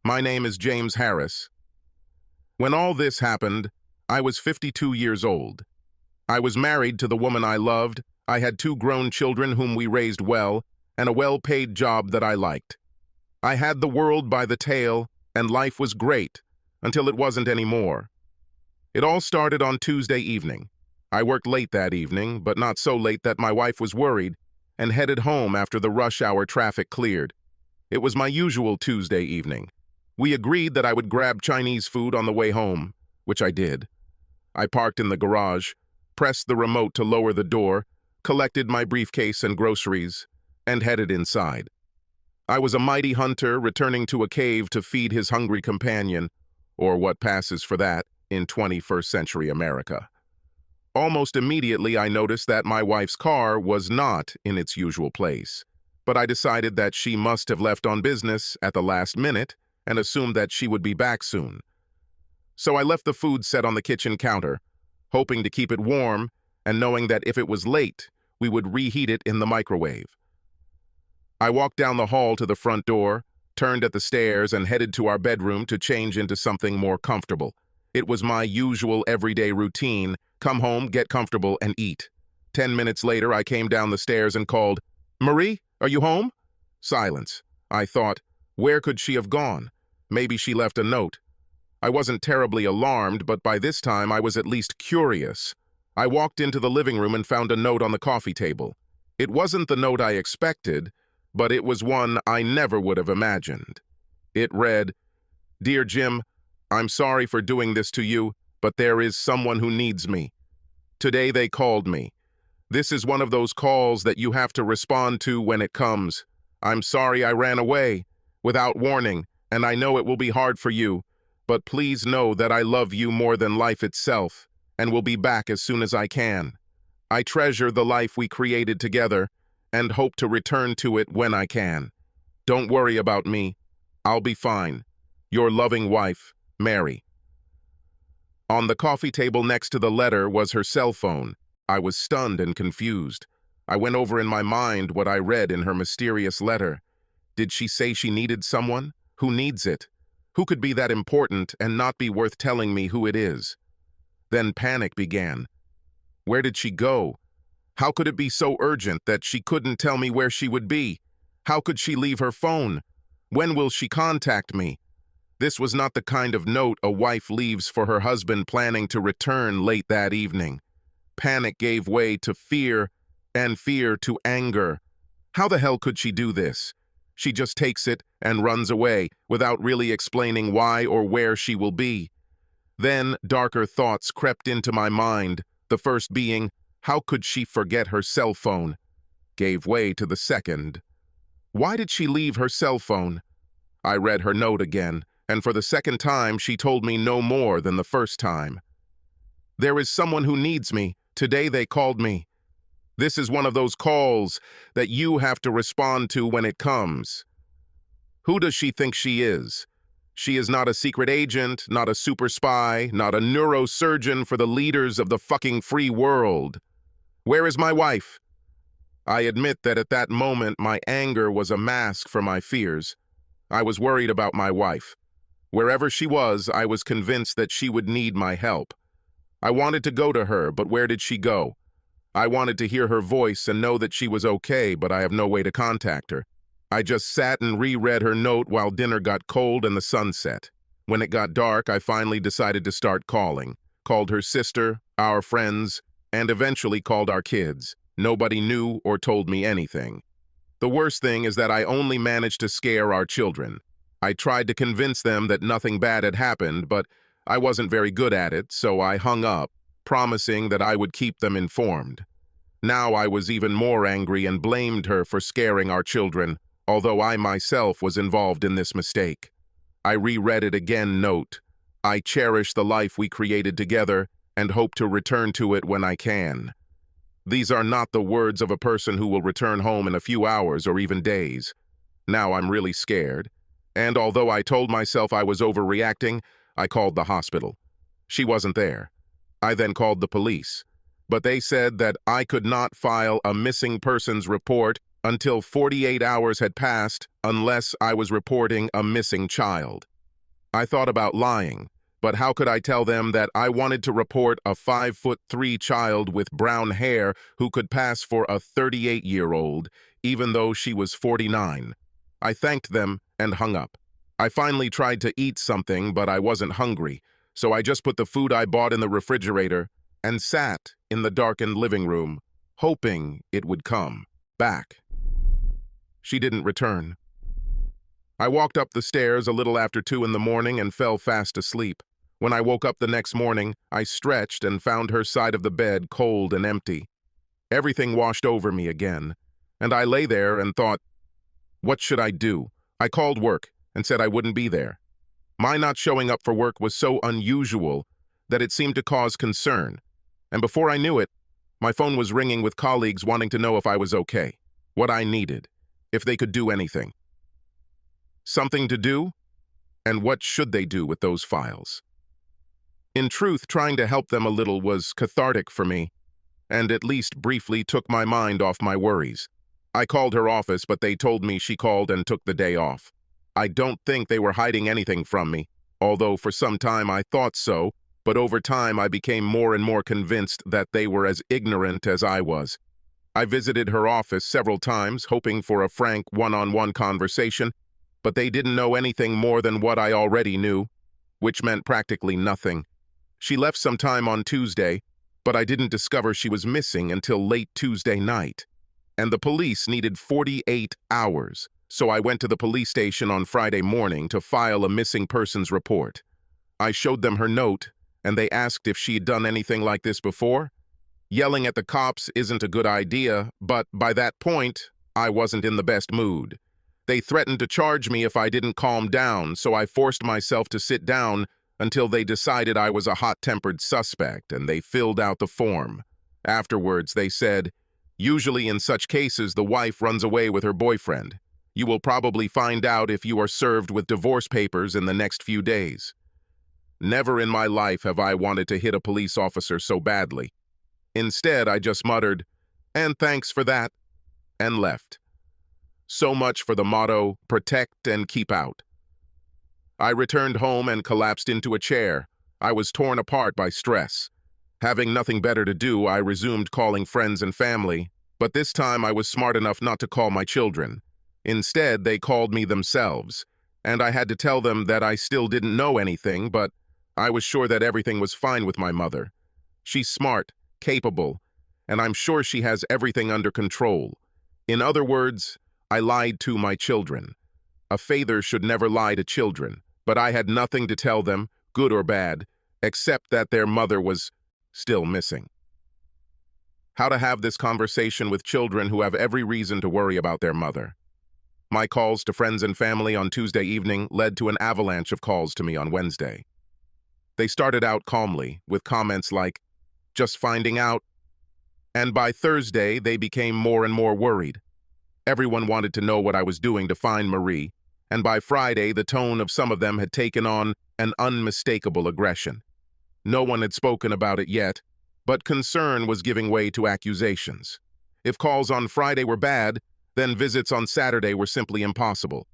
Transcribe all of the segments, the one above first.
My name is James Harris. When all this happened, I was 52 years old. I was married to the woman I loved, I had 2 grown children whom we raised well, and a well-paid job that I liked. I had the world by the tail, and life was great, until it wasn't anymore. It all started on Tuesday evening. I worked late that evening, but not so late that my wife was worried, and headed home after the rush hour traffic cleared. It was my usual Tuesday evening. We agreed that I would grab Chinese food on the way home, which I did. I parked in the garage, pressed the remote to lower the door, collected my briefcase and groceries, and headed inside. I was a mighty hunter returning to a cave to feed his hungry companion, or what passes for that in 21st century America. Almost immediately I noticed that my wife's car was not in its usual place, but I decided that she must have left on business at the last minute and assumed that she would be back soon. So I left the food set on the kitchen counter, hoping to keep it warm and knowing that if it was late, we would reheat it in the microwave. I walked down the hall to the front door, turned at the stairs, and headed to our bedroom to change into something more comfortable. It was my usual everyday routine: come home, get comfortable, and eat. 10 minutes later, I came down the stairs and called, "Marie, are you home?" Silence. I thought, where could she have gone? Maybe she left a note. I wasn't terribly alarmed, but by this time I was at least curious. I walked into the living room and found a note on the coffee table. It wasn't the note I expected, but it was one I never would have imagined. It read, "Dear Jim, I'm sorry for doing this to you, but there is someone who needs me. Today they called me. This is one of those calls that you have to respond to when it comes. I'm sorry I ran away without warning, and I know it will be hard for you, but please know that I love you more than life itself, and will be back as soon as I can. I treasure the life we created together, and hope to return to it when I can. Don't worry about me. I'll be fine. Your loving wife, Mary." On the coffee table next to the letter was her cell phone. I was stunned and confused. I went over in my mind what I read in her mysterious letter. Did she say she needed someone? Who needs it? Who could be that important and not be worth telling me who it is? Then panic began. Where did she go? How could it be so urgent that she couldn't tell me where she would be? How could she leave her phone? When will she contact me? This was not the kind of note a wife leaves for her husband planning to return late that evening. Panic gave way to fear, and fear to anger. How the hell could she do this? She just takes it and runs away without really explaining why or where she will be. Then darker thoughts crept into my mind, the first being, how could she forget her cell phone? Gave way to the second. Why did she leave her cell phone? I read her note again, and for the second time she told me no more than the first time. There is someone who needs me. Today they called me. This is one of those calls that you have to respond to when it comes. Who does she think she is? She is not a secret agent, not a super spy, not a neurosurgeon for the leaders of the fucking free world. Where is my wife? I admit that at that moment my anger was a mask for my fears. I was worried about my wife. Wherever she was, I was convinced that she would need my help. I wanted to go to her, but where did she go? I wanted to hear her voice and know that she was okay, but I have no way to contact her. I just sat and reread her note while dinner got cold and the sun set. When it got dark, I finally decided to start calling. Called her sister, our friends, and eventually called our kids. Nobody knew or told me anything. The worst thing is that I only managed to scare our children. I tried to convince them that nothing bad had happened, but I wasn't very good at it, so I hung up, promising that I would keep them informed. Now I was even more angry and blamed her for scaring our children, although I myself was involved in this mistake. I reread it again, note, I cherish the life we created together and hope to return to it when I can. These are not the words of a person who will return home in a few hours or even days. Now I'm really scared, and although I told myself I was overreacting, I called the hospital. She wasn't there. I then called the police, but they said that I could not file a missing persons report until 48 hours had passed unless I was reporting a missing child. I thought about lying, but how could I tell them that I wanted to report a 5'3" child with brown hair who could pass for a 38-year-old, even though she was 49? I thanked them and hung up. I finally tried to eat something, but I wasn't hungry, so I just put the food I bought in the refrigerator and sat in the darkened living room, hoping it would come back. She didn't return. I walked up the stairs a little after 2 in the morning and fell fast asleep. When I woke up the next morning, I stretched and found her side of the bed cold and empty. Everything washed over me again, and I lay there and thought, what should I do? I called work and said I wouldn't be there. My not showing up for work was so unusual that it seemed to cause concern, and before I knew it, my phone was ringing with colleagues wanting to know if I was okay, what I needed, if they could do anything. Something to do? And what should they do with those files? In truth, trying to help them a little was cathartic for me, and at least briefly took my mind off my worries. I called her office, but they told me she called and took the day off. I don't think they were hiding anything from me, although for some time I thought so, but over time I became more and more convinced that they were as ignorant as I was. I visited her office several times, hoping for a frank one-on-one conversation, but they didn't know anything more than what I already knew, which meant practically nothing. She left sometime on Tuesday, but I didn't discover she was missing until late Tuesday night. And the police needed 48 hours, so I went to the police station on Friday morning to file a missing persons report. I showed them her note, and they asked if she had done anything like this before. Yelling at the cops isn't a good idea, but by that point, I wasn't in the best mood. They threatened to charge me if I didn't calm down, so I forced myself to sit down until they decided I was a hot-tempered suspect, and they filled out the form. Afterwards, they said, usually in such cases, the wife runs away with her boyfriend. You will probably find out if you are served with divorce papers in the next few days. Never in my life have I wanted to hit a police officer so badly. Instead, I just muttered, "And thanks for that," and left. So much for the motto, protect and keep out. I returned home and collapsed into a chair. I was torn apart by stress. Having nothing better to do, I resumed calling friends and family, but this time I was smart enough not to call my children. Instead, they called me themselves, and I had to tell them that I still didn't know anything, but I was sure that everything was fine with my mother. She's smart, capable, and I'm sure she has everything under control. In other words, I lied to my children. A father should never lie to children, but I had nothing to tell them, good or bad, except that their mother was still missing. How to have this conversation with children who have every reason to worry about their mother. My calls to friends and family on Tuesday evening led to an avalanche of calls to me on Wednesday. They started out calmly, with comments like, "Just finding out," and by Thursday they became more and more worried. Everyone wanted to know what I was doing to find Marie, and by Friday the tone of some of them had taken on an unmistakable aggression. No one had spoken about it yet, but concern was giving way to accusations. If calls on Friday were bad, then visits on Saturday were simply impossible.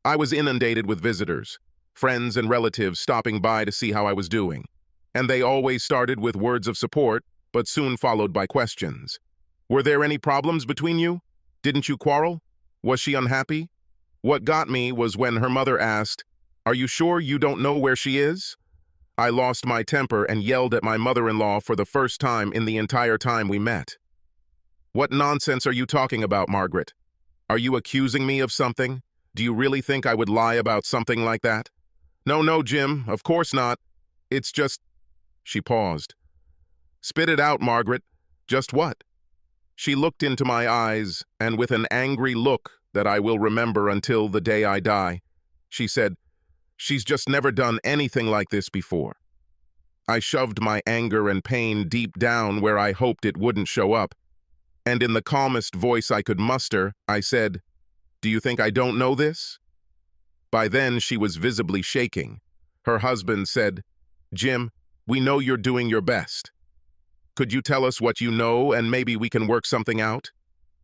I was inundated with visitors, friends and relatives stopping by to see how I was doing, and they always started with words of support, but soon followed by questions. Were there any problems between you? Didn't you quarrel? Was she unhappy? What got me was when her mother asked, "Are you sure you don't know where she is?" I lost my temper and yelled at my mother-in-law for the first time in the entire time we met. "What nonsense are you talking about, Margaret? Are you accusing me of something? Do you really think I would lie about something like that?" No, Jim, of course not. It's just..." She paused. "Spit it out, Margaret. Just what?" She looked into my eyes, and with an angry look that I will remember until the day I die, she said, "She's just never done anything like this before." I shoved my anger and pain deep down where I hoped it wouldn't show up, and in the calmest voice I could muster, I said, "Do you think I don't know this?" By then, she was visibly shaking. Her husband said, "Jim, we know you're doing your best. Could you tell us what you know and maybe we can work something out?"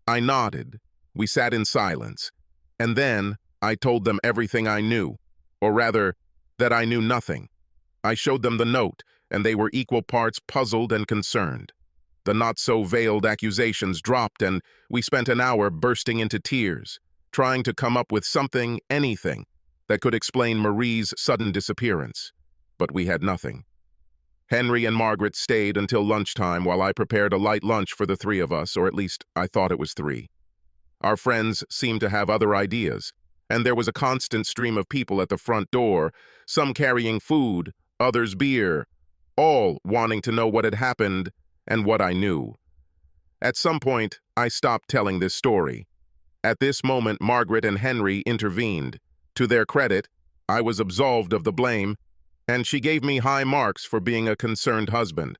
I nodded. We sat in silence. And then I told them everything I knew, or rather, that I knew nothing. I showed them the note, and they were equal parts puzzled and concerned. The not-so-veiled accusations dropped, and we spent an hour bursting into tears, trying to come up with something, anything, that could explain Marie's sudden disappearance. But we had nothing. Henry and Margaret stayed until lunchtime while I prepared a light lunch for the three of us, or at least I thought it was three. Our friends seemed to have other ideas, and there was a constant stream of people at the front door, some carrying food, others beer, all wanting to know what had happened and what I knew. At some point, I stopped telling this story. At this moment, Margaret and Henry intervened. To their credit, I was absolved of the blame, and she gave me high marks for being a concerned husband.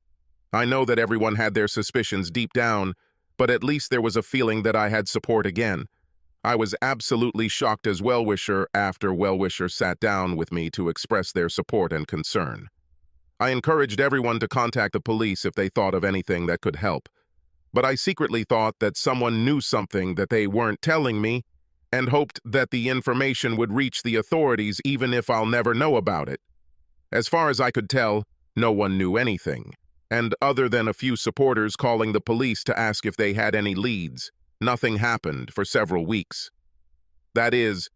I know that everyone had their suspicions deep down, but at least there was a feeling that I had support again. I was absolutely shocked as well-wisher after well-wisher sat down with me to express their support and concern. I encouraged everyone to contact the police if they thought of anything that could help, but I secretly thought that someone knew something that they weren't telling me and hoped that the information would reach the authorities even if I'll never know about it. As far as I could tell, no one knew anything, and other than a few supporters calling the police to ask if they had any leads, nothing happened for several weeks. That is,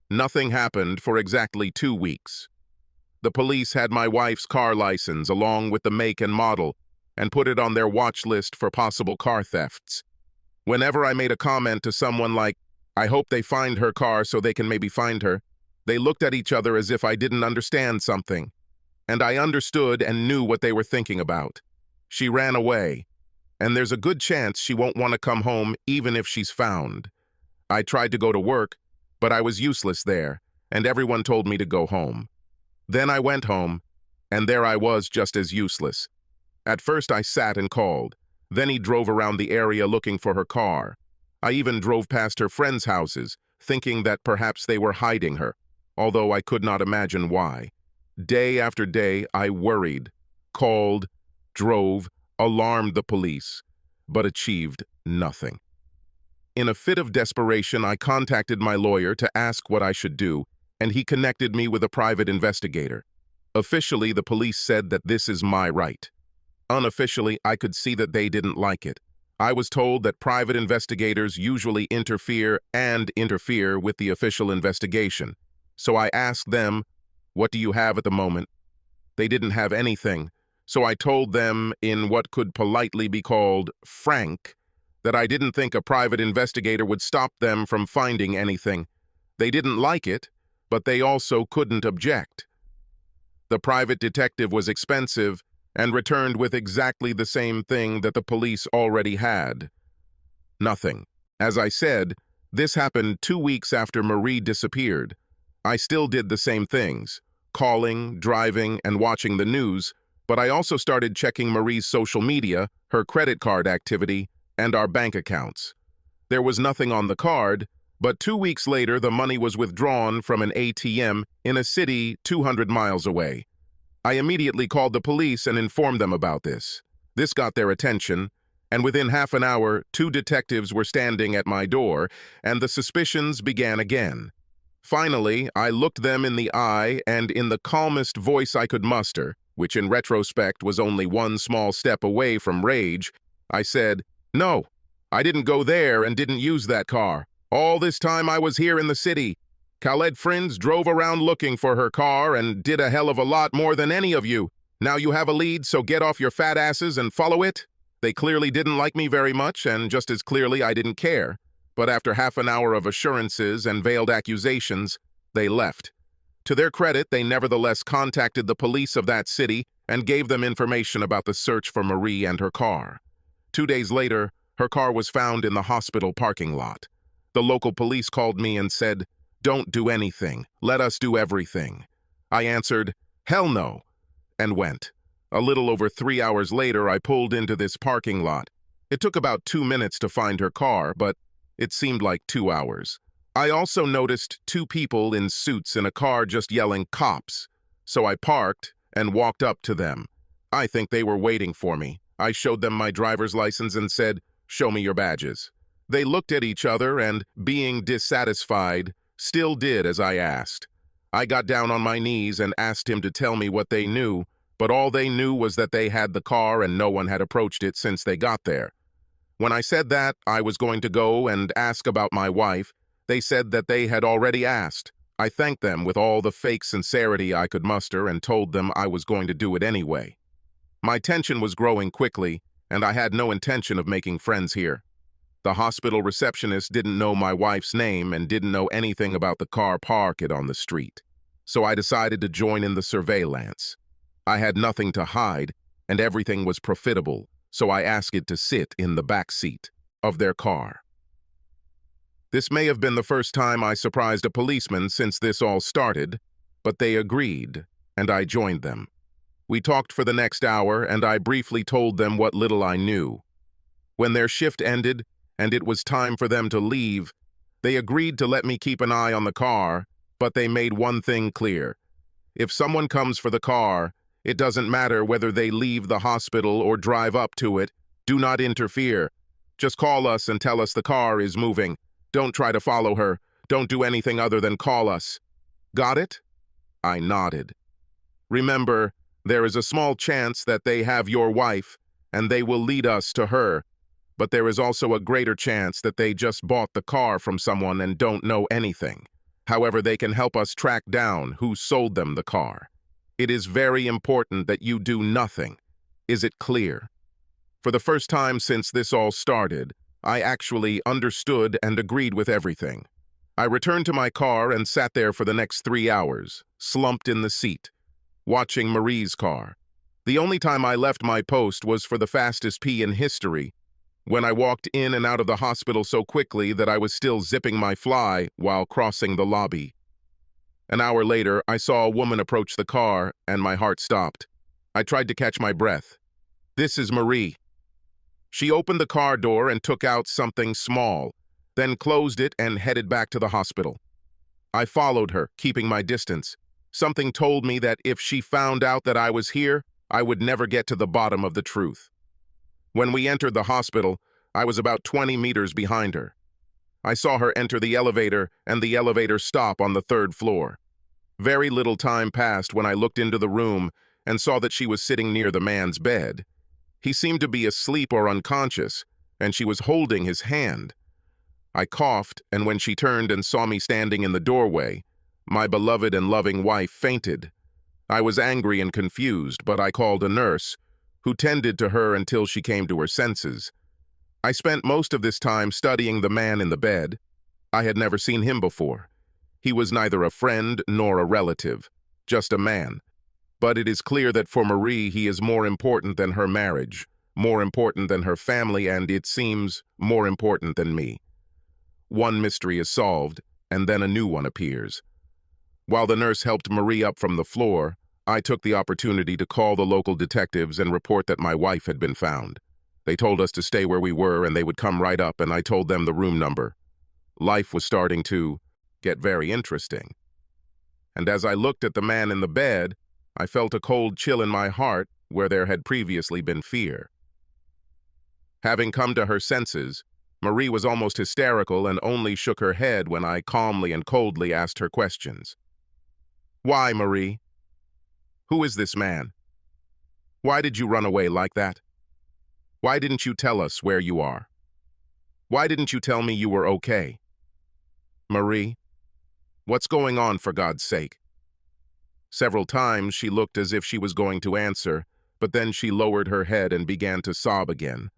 nothing happened for exactly 2 weeks. The police had my wife's car license along with the make and model and put it on their watch list for possible car thefts. Whenever I made a comment to someone like, "I hope they find her car so they can maybe find her," they looked at each other as if I didn't understand something. And I understood and knew what they were thinking about. She ran away, and there's a good chance she won't want to come home even if she's found. I tried to go to work, but I was useless there, and everyone told me to go home. Then I went home, and there I was just as useless. At first I sat and called. Then he drove around the area looking for her car. I even drove past her friends' houses, thinking that perhaps they were hiding her, although I could not imagine why. Day after day I worried, called, drove, alarmed the police, but achieved nothing. In a fit of desperation, I contacted my lawyer to ask what I should do, and he connected me with a private investigator. Officially, the police said that this is my right. Unofficially, I could see that they didn't like it. I was told that private investigators usually interfere with the official investigation. So I asked them, "What do you have at the moment?" They didn't have anything, so I told them in what could politely be called frank that I didn't think a private investigator would stop them from finding anything. They didn't like it, but they also couldn't object. The private detective was expensive and returned with exactly the same thing that the police already had. Nothing. As I said, this happened 2 weeks after Marie disappeared. I still did the same things, calling, driving, and watching the news, but I also started checking Marie's social media, her credit card activity, and our bank accounts. There was nothing on the card, but 2 weeks later the money was withdrawn from an ATM in a city 200 miles away. I immediately called the police and informed them about this. This got their attention, and within half an hour, 2 detectives were standing at my door, and the suspicions began again. Finally, I looked them in the eye, and in the calmest voice I could muster, which in retrospect was only one small step away from rage, I said, "No, I didn't go there and didn't use that car. All this time I was here in the city. Khaled friends drove around looking for her car and did a hell of a lot more than any of you. Now you have a lead, so get off your fat asses and follow it." They clearly didn't like me very much, and just as clearly I didn't care. But after half an hour of assurances and veiled accusations, they left. To their credit, they nevertheless contacted the police of that city and gave them information about the search for Marie and her car. 2 days later, her car was found in the hospital parking lot. The local police called me and said, "Don't do anything. Let us do everything." I answered, "Hell no," and went. A little over 3 hours later, I pulled into this parking lot. It took about 2 minutes to find her car, but it seemed like 2 hours. I also noticed 2 people in suits in a car just yelling "cops," so I parked and walked up to them. I think they were waiting for me. I showed them my driver's license and said, "Show me your badges." They looked at each other and, being dissatisfied, still did as I asked. I got down on my knees and asked him to tell me what they knew, but all they knew was that they had the car and no one had approached it since they got there. When I said that I was going to go and ask about my wife, they said that they had already asked. I thanked them with all the fake sincerity I could muster and told them I was going to do it anyway. My tension was growing quickly, and I had no intention of making friends here. The hospital receptionist didn't know my wife's name and didn't know anything about the car parked on the street. So I decided to join in the surveillance. I had nothing to hide, and everything was profitable, so I asked it to sit in the back seat of their car. This may have been the first time I surprised a policeman since this all started, but they agreed, and I joined them. We talked for the next hour, and I briefly told them what little I knew. When their shift ended, and it was time for them to leave, they agreed to let me keep an eye on the car, but they made one thing clear. If someone comes for the car, it doesn't matter whether they leave the hospital or drive up to it. Do not interfere. Just call us and tell us the car is moving. Don't try to follow her. Don't do anything other than call us. Got it? I nodded. Remember, there is a small chance that they have your wife, and they will lead us to her. But there is also a greater chance that they just bought the car from someone and don't know anything. However, they can help us track down who sold them the car. It is very important that you do nothing. Is it clear? For the first time since this all started, I actually understood and agreed with everything. I returned to my car and sat there for the next 3 hours, slumped in the seat, watching Marie's car. The only time I left my post was for the fastest pee in history, when I walked in and out of the hospital so quickly that I was still zipping my fly while crossing the lobby. An hour later, I saw a woman approach the car, and my heart stopped. I tried to catch my breath. This is Marie. She opened the car door and took out something small, then closed it and headed back to the hospital. I followed her, keeping my distance. Something told me that if she found out that I was here, I would never get to the bottom of the truth. When we entered the hospital, I was about 20 meters behind her. I saw her enter the elevator and the elevator stop on the 3rd floor. Very little time passed when I looked into the room and saw that she was sitting near the man's bed. He seemed to be asleep or unconscious, and she was holding his hand. I coughed, and when she turned and saw me standing in the doorway, my beloved and loving wife fainted. I was angry and confused, but I called a nurse, who tended to her until she came to her senses. I spent most of this time studying the man in the bed. I had never seen him before. He was neither a friend nor a relative, just a man. But it is clear that for Marie he is more important than her marriage, more important than her family, and it seems more important than me. One mystery is solved, and then a new one appears. While the nurse helped Marie up from the floor, I took the opportunity to call the local detectives and report that my wife had been found. They told us to stay where we were and they would come right up, and I told them the room number. Life was starting to get very interesting. And as I looked at the man in the bed, I felt a cold chill in my heart where there had previously been fear. Having come to her senses, Marie was almost hysterical and only shook her head when I calmly and coldly asked her questions. Why, Marie? Who is this man? Why did you run away like that? Why didn't you tell us where you are? Why didn't you tell me you were okay? Marie, what's going on, for God's sake? Several times she looked as if she was going to answer, but then she lowered her head and began to sob again.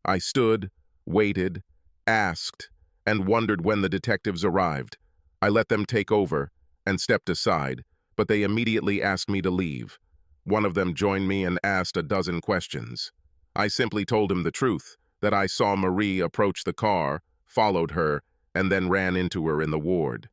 I stood, waited, asked, and wondered when the detectives arrived. I let them take over and stepped aside, but they immediately asked me to leave. One of them joined me and asked a dozen questions. I simply told him the truth, that I saw Marie approach the car, followed her, and then ran into her in the ward.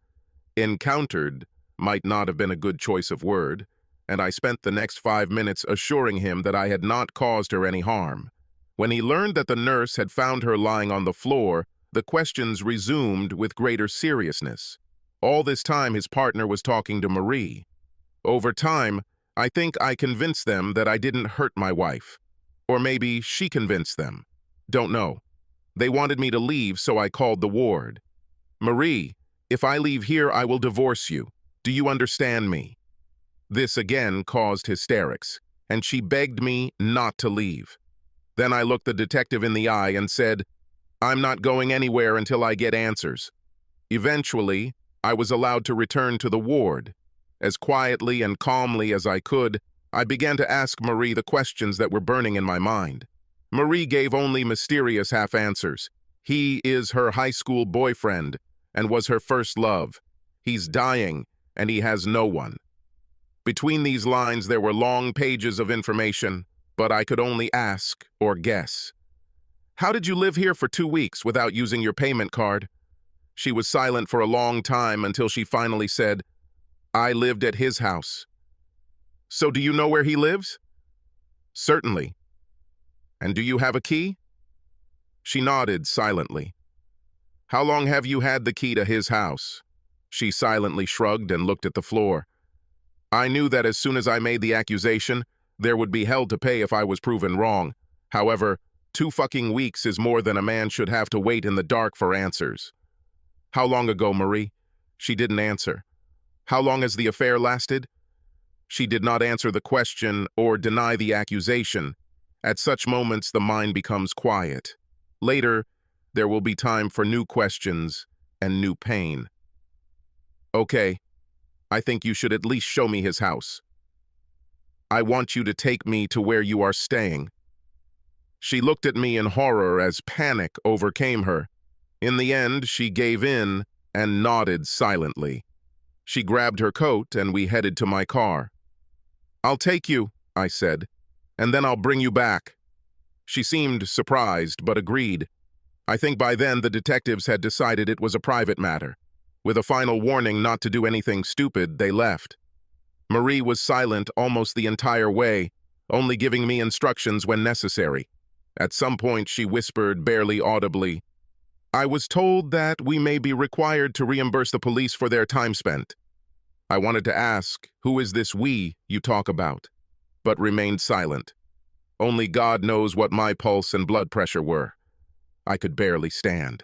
Encountered might not have been a good choice of word, and I spent the next 5 minutes assuring him that I had not caused her any harm. When he learned that the nurse had found her lying on the floor, the questions resumed with greater seriousness. All this time his partner was talking to Marie. Over time, I think I convinced them that I didn't hurt my wife. Or maybe she convinced them. Don't know. They wanted me to leave, so I called the ward. Marie, if I leave here, I will divorce you. Do you understand me? This again caused hysterics, and she begged me not to leave. Then I looked the detective in the eye and said, "I'm not going anywhere until I get answers." Eventually, I was allowed to return to the ward. As quietly and calmly as I could, I began to ask Marie the questions that were burning in my mind. Marie gave only mysterious half-answers. He is her high school boyfriend and was her first love. He's dying, and he has no one. Between these lines, there were long pages of information, but I could only ask or guess. How did you live here for 2 weeks without using your payment card? She was silent for a long time until she finally said, I lived at his house. So do you know where he lives? Certainly. And do you have a key? She nodded silently. How long have you had the key to his house? She silently shrugged and looked at the floor. I knew that as soon as I made the accusation, there would be hell to pay if I was proven wrong. However, 2 fucking weeks is more than a man should have to wait in the dark for answers. How long ago, Marie? She didn't answer. How long has the affair lasted? She did not answer the question or deny the accusation. At such moments, the mind becomes quiet. Later, there will be time for new questions and new pain. Okay, I think you should at least show me his house. I want you to take me to where you are staying. She looked at me in horror as panic overcame her. In the end, she gave in and nodded silently. She grabbed her coat and we headed to my car. I'll take you, I said, and then I'll bring you back. She seemed surprised, but agreed. I think by then the detectives had decided it was a private matter. With a final warning not to do anything stupid, they left. Marie was silent almost the entire way, only giving me instructions when necessary. At some point, she whispered barely audibly, I was told that we may be required to reimburse the police for their time spent. I wanted to ask, who is this we you talk about? But remained silent. Only God knows what my pulse and blood pressure were. I could barely stand.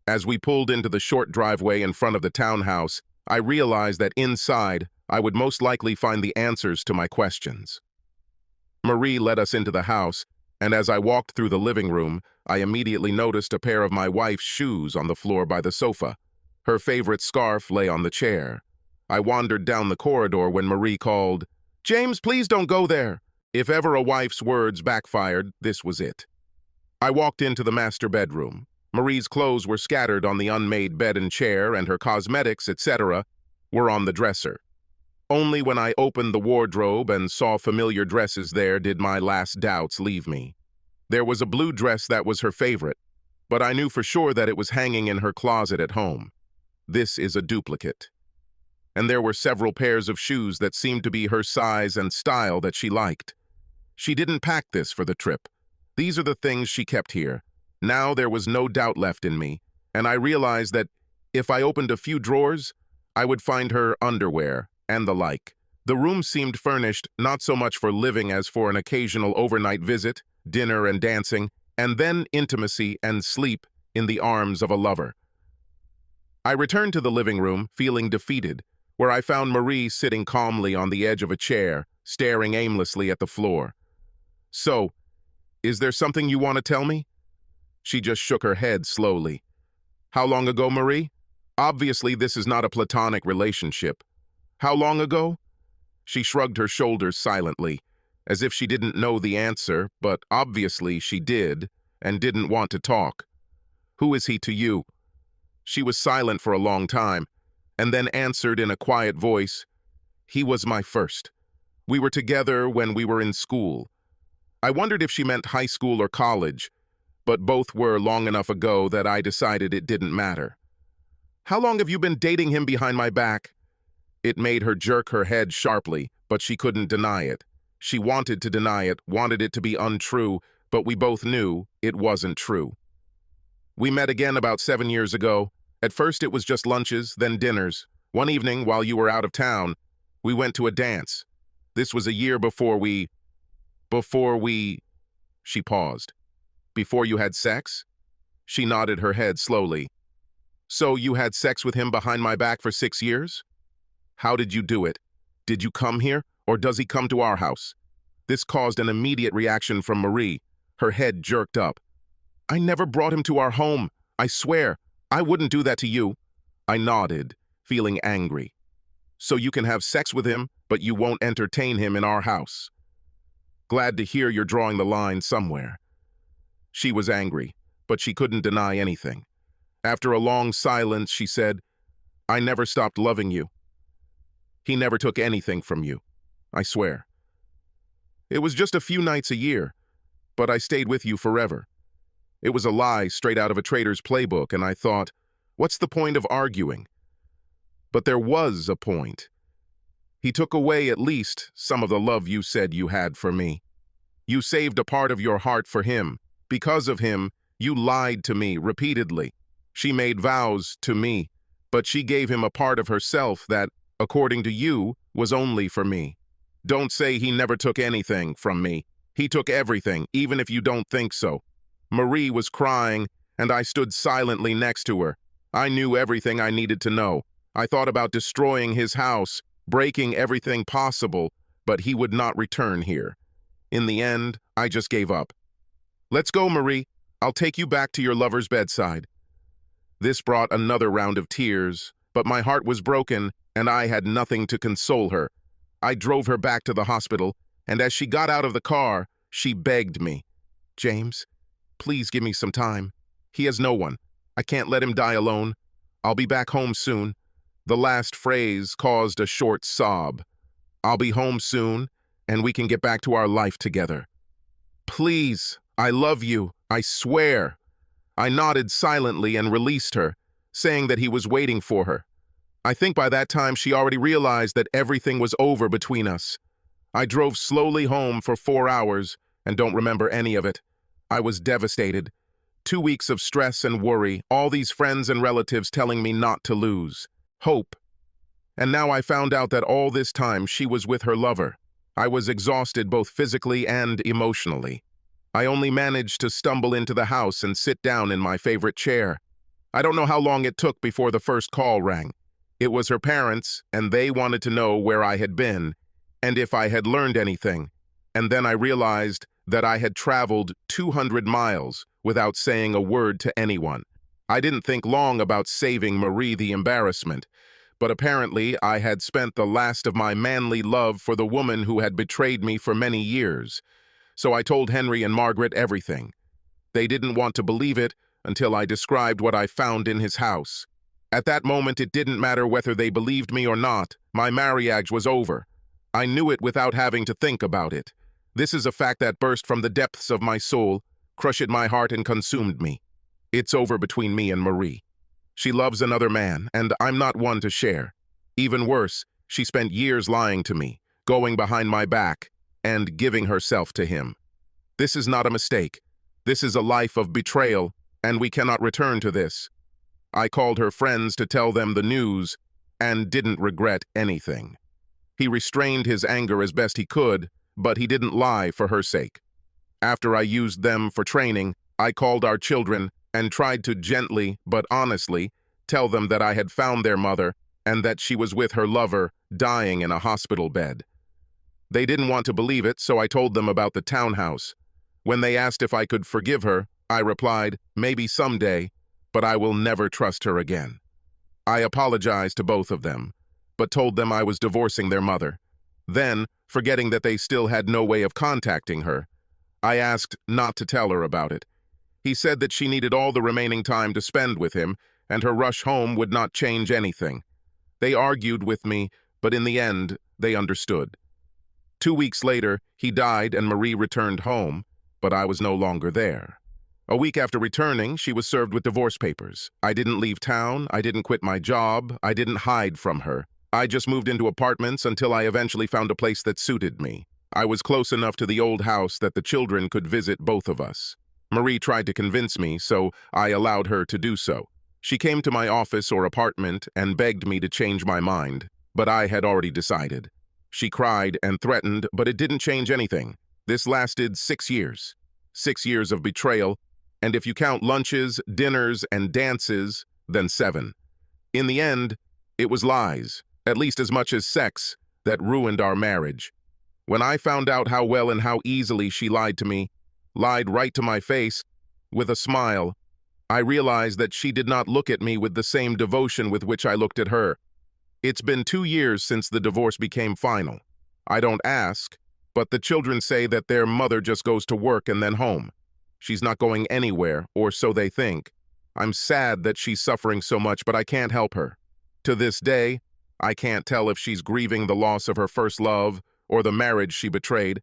As we pulled into the short driveway in front of the townhouse, I realized that inside, I would most likely find the answers to my questions. Marie led us into the house, and as I walked through the living room, I immediately noticed a pair of my wife's shoes on the floor by the sofa. Her favorite scarf lay on the chair. I wandered down the corridor when Marie called, James, please don't go there. If ever a wife's words backfired, this was it. I walked into the master bedroom. Marie's clothes were scattered on the unmade bed and chair, and her cosmetics, etc., were on the dresser. Only when I opened the wardrobe and saw familiar dresses there did my last doubts leave me. There was a blue dress that was her favorite, but I knew for sure that it was hanging in her closet at home. This is a duplicate. And there were several pairs of shoes that seemed to be her size and style that she liked. She didn't pack this for the trip. These are the things she kept here. Now there was no doubt left in me, and I realized that if I opened a few drawers, I would find her underwear and the like. The room seemed furnished not so much for living as for an occasional overnight visit, dinner and dancing, and then intimacy and sleep in the arms of a lover. I returned to the living room, feeling defeated, where I found Marie sitting calmly on the edge of a chair, staring aimlessly at the floor. So, is there something you want to tell me? She just shook her head slowly. How long ago, Marie? Obviously, this is not a platonic relationship. How long ago? She shrugged her shoulders silently, as if she didn't know the answer, but obviously she did, and didn't want to talk. Who is he to you? She was silent for a long time, and then answered in a quiet voice, He was my first. We were together when we were in school. I wondered if she meant high school or college, but both were long enough ago that I decided it didn't matter. How long have you been dating him behind my back? It made her jerk her head sharply, but she couldn't deny it. She wanted to deny it, wanted it to be untrue, but we both knew it wasn't true. We met again about 7 years ago. At first it was just lunches, then dinners. One evening, while you were out of town, we went to a dance. This was a year before we... She paused. Before you had sex? She nodded her head slowly. So you had sex with him behind my back for 6 years? How did you do it? Did you come here, or does he come to our house? This caused an immediate reaction from Marie. Her head jerked up. I never brought him to our home. I swear, I wouldn't do that to you. I nodded, feeling angry. So you can have sex with him, but you won't entertain him in our house. Glad to hear you're drawing the line somewhere. She was angry, but she couldn't deny anything. After a long silence, she said, I never stopped loving you. He never took anything from you, I swear. It was just a few nights a year, but I stayed with you forever. It was a lie straight out of a trader's playbook, and I thought, what's the point of arguing? But there was a point. He took away at least some of the love you said you had for me. You saved a part of your heart for him. Because of him, you lied to me repeatedly. She made vows to me, but she gave him a part of herself that, according to you, was only for me. Don't say he never took anything from me. He took everything, even if you don't think so. Marie was crying, and I stood silently next to her. I knew everything I needed to know. I thought about destroying his house, breaking everything possible, but he would not return here. In the end, I just gave up. Let's go, Marie. I'll take you back to your lover's bedside. This brought another round of tears, but my heart was broken, and I had nothing to console her. I drove her back to the hospital, and as she got out of the car, she begged me, James, please give me some time. He has no one. I can't let him die alone. I'll be back home soon. The last phrase caused a short sob. I'll be home soon, and we can get back to our life together. Please, I love you, I swear. I nodded silently and released her, saying that he was waiting for her. I think by that time she already realized that everything was over between us. I drove slowly home for 4 hours and don't remember any of it. I was devastated. 2 weeks of stress and worry, all these friends and relatives telling me not to lose hope. And now I found out that all this time she was with her lover. I was exhausted both physically and emotionally. I only managed to stumble into the house and sit down in my favorite chair. I don't know how long it took before the first call rang. It was her parents, and they wanted to know where I had been and if I had learned anything. And then I realized that I had traveled 200 miles without saying a word to anyone. I didn't think long about saving Marie the embarrassment, but apparently I had spent the last of my manly love for the woman who had betrayed me for many years. So I told Henry and Margaret everything. They didn't want to believe it until I described what I found in his house. At that moment, it didn't matter whether they believed me or not. My marriage was over. I knew it without having to think about it. This is a fact that burst from the depths of my soul, crushed my heart and consumed me. It's over between me and Marie. She loves another man, and I'm not one to share. Even worse, she spent years lying to me, going behind my back, and giving herself to him. This is not a mistake. This is a life of betrayal, and we cannot return to this. I called her friends to tell them the news, and didn't regret anything. He restrained his anger as best he could, but he didn't lie for her sake. After I used them for training, I called our children and tried to gently but honestly tell them that I had found their mother and that she was with her lover, dying in a hospital bed. They didn't want to believe it, so I told them about the townhouse. When they asked if I could forgive her, I replied, maybe someday, but I will never trust her again. I apologized to both of them, but told them I was divorcing their mother. Then, forgetting that they still had no way of contacting her, I asked not to tell her about it. He said that she needed all the remaining time to spend with him, and her rush home would not change anything. They argued with me, but in the end, they understood. 2 weeks later, he died and Marie returned home, but I was no longer there. A week after returning, she was served with divorce papers. I didn't leave town, I didn't quit my job, I didn't hide from her. I just moved into apartments until I eventually found a place that suited me. I was close enough to the old house that the children could visit both of us. Marie tried to convince me, so I allowed her to do so. She came to my office or apartment and begged me to change my mind, but I had already decided. She cried and threatened, but it didn't change anything. This lasted 6 years. 6 years of betrayal, and if you count lunches, dinners, and dances, then 7. In the end, it was lies. at least as much as sex, that ruined our marriage. When I found out how well and how easily she lied to me, lied right to my face, with a smile, I realized that she did not look at me with the same devotion with which I looked at her. It's been 2 years since the divorce became final. I don't ask, but the children say that their mother just goes to work and then home. She's not going anywhere, or so they think. I'm sad that she's suffering so much, but I can't help her. To this day, I can't tell if she's grieving the loss of her first love or the marriage she betrayed.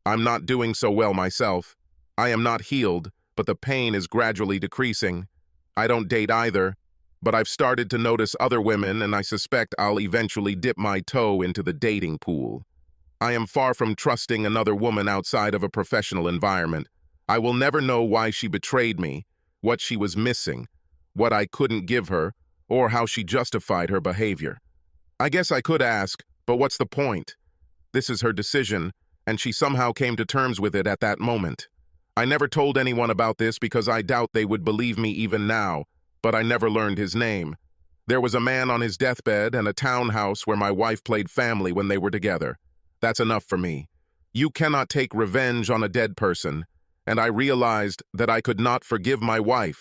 I'm not doing so well myself. I am not healed, but the pain is gradually decreasing. I don't date either, but I've started to notice other women, and I suspect I'll eventually dip my toe into the dating pool. I am far from trusting another woman outside of a professional environment. I will never know why she betrayed me, what she was missing, what I couldn't give her, or how she justified her behavior. I guess I could ask, but what's the point? This is her decision, and she somehow came to terms with it at that moment. I never told anyone about this because I doubt they would believe me even now, but I never learned his name. There was a man on his deathbed and a townhouse where my wife played family when they were together. That's enough for me. You cannot take revenge on a dead person, and I realized that I could not forgive my wife